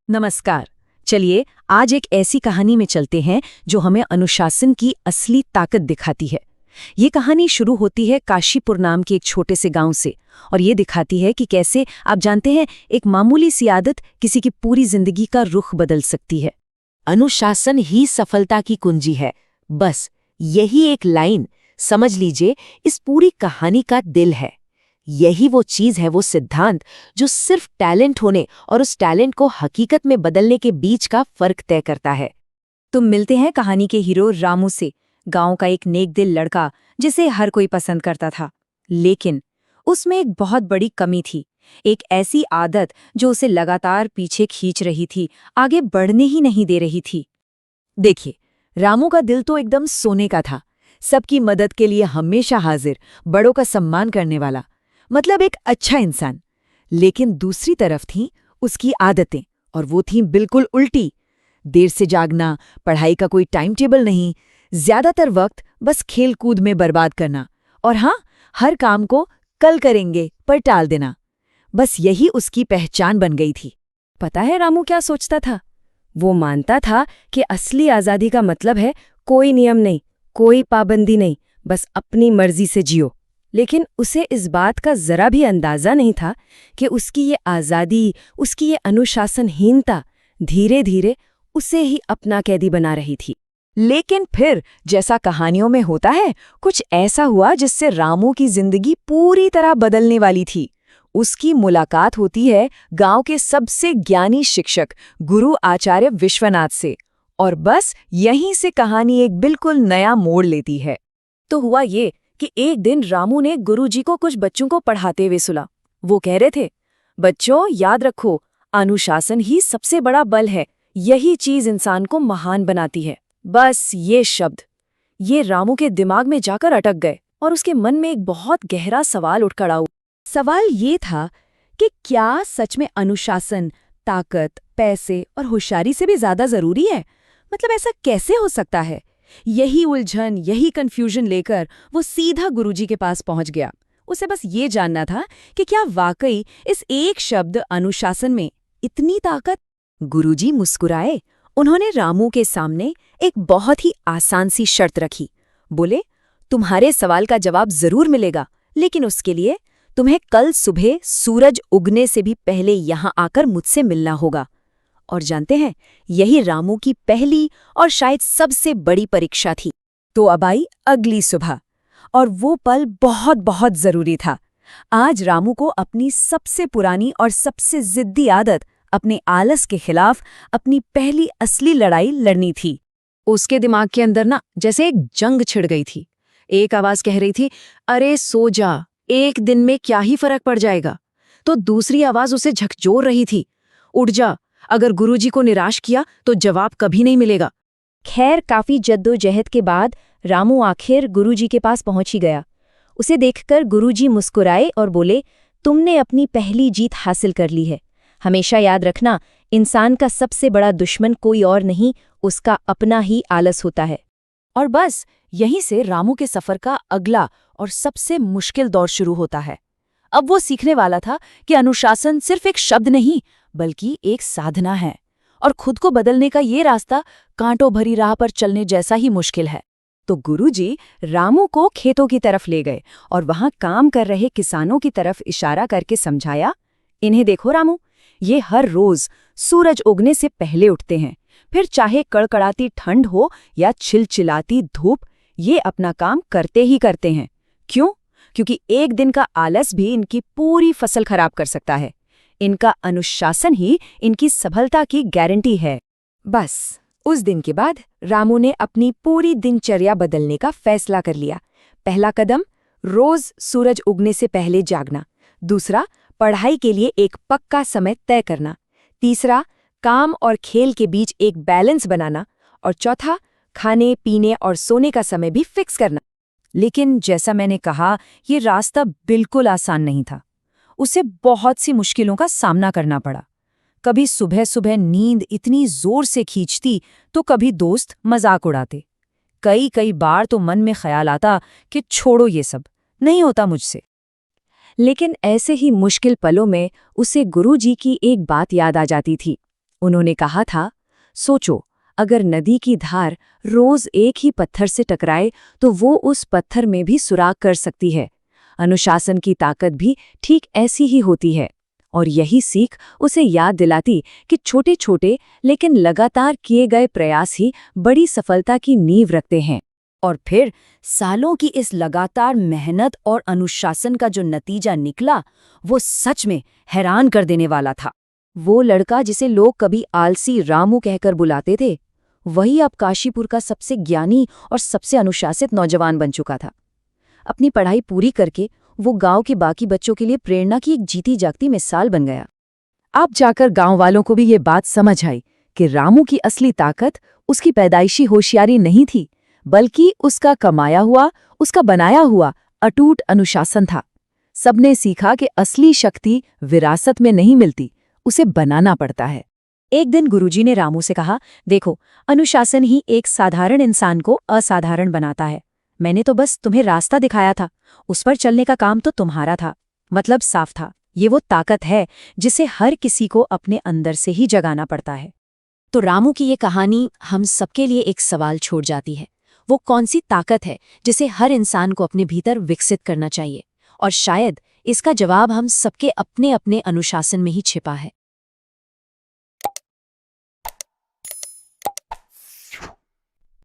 नमस्कार। चलिए आज एक ऐसी कहानी में चलते हैं जो हमें अनुशासन की असली ताकत दिखाती है। ये कहानी शुरू होती है काशीपुर नाम के एक छोटे से गांव से और ये दिखाती है कि कैसे आप जानते हैं एक मामूली सी आदत किसी की पूरी जिंदगी का रुख बदल सकती है। अनुशासन ही सफलता की कुंजी है। बस यही एक लाइन समझ लीजिए इस पूरी कहानी का दिल है। यही वो चीज है, वो सिद्धांत जो सिर्फ टैलेंट होने और उस टैलेंट को हकीकत में बदलने के बीच का फर्क तय करता है। तो मिलते हैं कहानी के हीरो रामू से, गांव का एक नेक दिल लड़का जिसे हर कोई पसंद करता था। लेकिन उसमें एक बहुत बड़ी कमी थी, एक ऐसी आदत जो उसे लगातार पीछे खींच रही थी, आगे बढ़ने ही नहीं दे रही थी। देखिए, रामू का दिल तो एकदम सोने का था, सबकी मदद के लिए हमेशा हाजिर, बड़ों का सम्मान करने वाला, मतलब एक अच्छा इंसान। लेकिन दूसरी तरफ थीं उसकी आदतें, और वो थीं बिल्कुल उल्टी। देर से जागना, पढ़ाई का कोई टाइम टेबल नहीं, ज्यादातर वक्त बस खेल कूद में बर्बाद करना, और हाँ, हर काम को कल करेंगे पर टाल देना। बस यही उसकी पहचान बन गई थी। पता है रामू क्या सोचता था? वो मानता था कि असली आज़ादी का मतलब है कोई नियम नहीं, कोई पाबंदी नहीं, बस अपनी मर्जी से जियो। लेकिन उसे इस बात का जरा भी अंदाजा नहीं था कि उसकी ये आज़ादी, उसकी ये अनुशासनहीनता धीरे धीरे उसे ही अपना कैदी बना रही थी। लेकिन फिर जैसा कहानियों में होता है, कुछ ऐसा हुआ जिससे रामू की जिंदगी पूरी तरह बदलने वाली थी। उसकी मुलाकात होती है गांव के सबसे ज्ञानी शिक्षक गुरु आचार्य विश्वनाथ से, और बस यहीं से कहानी एक बिल्कुल नया मोड़ लेती है। तो हुआ ये कि एक दिन रामू ने गुरुजी को कुछ बच्चों को पढ़ाते हुए सुना। वो कह रहे थे, बच्चों याद रखो, अनुशासन ही सबसे बड़ा बल है, यही चीज इंसान को महान बनाती है। बस ये शब्द, ये रामू के दिमाग में जाकर अटक गए और उसके मन में एक बहुत गहरा सवाल उठ खड़ा हुआ। सवाल ये था कि क्या सच में अनुशासन ताकत, पैसे और होशियारी से भी ज्यादा जरूरी है? मतलब ऐसा कैसे हो सकता है? यही उलझन, यही कंफ्यूजन लेकर वो सीधा गुरुजी के पास पहुंच गया। उसे बस ये जानना था कि क्या वाकई इस एक शब्द अनुशासन में इतनी ताकत? गुरुजी मुस्कुराए। उन्होंने रामू के सामने एक बहुत ही आसान सी शर्त रखी। बोले, तुम्हारे सवाल का जवाब जरूर मिलेगा, लेकिन उसके लिए तुम्हें कल सुबह सूरज उगने से भी पहले यहां आकर मुझसे मिलना होगा। और जानते हैं, यही रामू की पहली और शायद सबसे बड़ी परीक्षा थी। तो अब आई अगली सुबह, और वो पल बहुत बहुत जरूरी था। आज रामू को अपनी सबसे पुरानी और सबसे जिद्दी आदत, अपने आलस के खिलाफ अपनी पहली असली लड़ाई लड़नी थी। उसके दिमाग के अंदर ना जैसे एक जंग छिड़ गई थी। एक आवाज कह रही थी, अरे सो जा, एक दिन में क्या ही फर्क पड़ जाएगा। तो दूसरी आवाज उसे झकझोर रही थी, उठ जा, अगर गुरुजी को निराश किया तो जवाब कभी नहीं मिलेगा। खैर, काफी जद्दोजहद के बाद रामू आखिर गुरुजी के पास पहुंच ही गया। उसे देखकर गुरुजी मुस्कुराए और बोले, तुमने अपनी पहली जीत हासिल कर ली है। हमेशा याद रखना, इंसान का सबसे बड़ा दुश्मन कोई और नहीं, उसका अपना ही आलस होता है। और बस यहीं से रामू के सफर का अगला और सबसे मुश्किल दौर शुरू होता है। अब वो सीखने वाला था कि अनुशासन सिर्फ एक शब्द नहीं, बल्कि एक साधना है, और खुद को बदलने का ये रास्ता कांटों भरी राह पर चलने जैसा ही मुश्किल है। तो गुरुजी रामू को खेतों की तरफ ले गए और वहां काम कर रहे किसानों की तरफ इशारा करके समझाया, इन्हें देखो रामू, ये हर रोज सूरज उगने से पहले उठते हैं, फिर चाहे कड़कड़ाती ठंड हो या चिलचिलाती धूप, ये अपना काम करते ही करते हैं। क्यों? क्योंकि एक दिन का आलस भी इनकी पूरी फसल खराब कर सकता है। इनका अनुशासन ही इनकी सफलता की गारंटी है। बस उस दिन के बाद रामू ने अपनी पूरी दिनचर्या बदलने का फैसला कर लिया। पहला कदम, रोज सूरज उगने से पहले जागना। दूसरा, पढ़ाई के लिए एक पक्का समय तय करना। तीसरा, काम और खेल के बीच एक बैलेंस बनाना। और चौथा, खाने, पीने और सोने का समय भी फिक्स करना। लेकिन जैसा मैंने कहा, ये रास्ता बिल्कुल आसान नहीं था। उसे बहुत सी मुश्किलों का सामना करना पड़ा। कभी सुबह सुबह नींद इतनी जोर से खींचती तो कभी दोस्त मजाक उड़ाते। कई बार तो मन में ख्याल आता कि छोड़ो, ये सब नहीं होता मुझसे। लेकिन ऐसे ही मुश्किल पलों में उसे गुरुजी की एक बात याद आ जाती थी। उन्होंने कहा था, सोचो, अगर नदी की धार रोज एक ही पत्थर से टकराए तो वो उस पत्थर में भी सुराग कर सकती है। अनुशासन की ताकत भी ठीक ऐसी ही होती है। और यही सीख उसे याद दिलाती कि छोटे छोटे लेकिन लगातार किए गए प्रयास ही बड़ी सफलता की नींव रखते हैं। और फिर सालों की इस लगातार मेहनत और अनुशासन का जो नतीजा निकला, वो सच में हैरान कर देने वाला था। वो लड़का जिसे लोग कभी आलसी रामू कहकर बुलाते थे, वही अब काशीपुर का सबसे ज्ञानी और सबसे अनुशासित नौजवान बन चुका था। अपनी पढ़ाई पूरी करके वो गांव के बाकी बच्चों के लिए प्रेरणा की एक जीती जागती मिसाल बन गया। अब जाकर गांव वालों को भी ये बात समझ आई कि रामू की असली ताकत उसकी पैदाइशी होशियारी नहीं थी, बल्कि उसका कमाया हुआ, उसका बनाया हुआ अटूट अनुशासन था। सबने सीखा कि असली शक्ति विरासत में नहीं मिलती, उसे बनाना पड़ता है। एक दिन गुरुजी ने रामू से कहा, देखो, अनुशासन ही एक साधारण इंसान को असाधारण बनाता है। मैंने तो बस तुम्हें रास्ता दिखाया था, उस पर चलने का काम तो तुम्हारा था। मतलब साफ था, ये वो ताकत है जिसे हर किसी को अपने अंदर से ही जगाना पड़ता है। तो रामू की ये कहानी हम सबके लिए एक सवाल छोड़ जाती है। वो कौन सी ताकत है जिसे हर इंसान को अपने भीतर विकसित करना चाहिए? और शायद इसका जवाब हम सबके अपने अपने अनुशासन में ही छिपा है।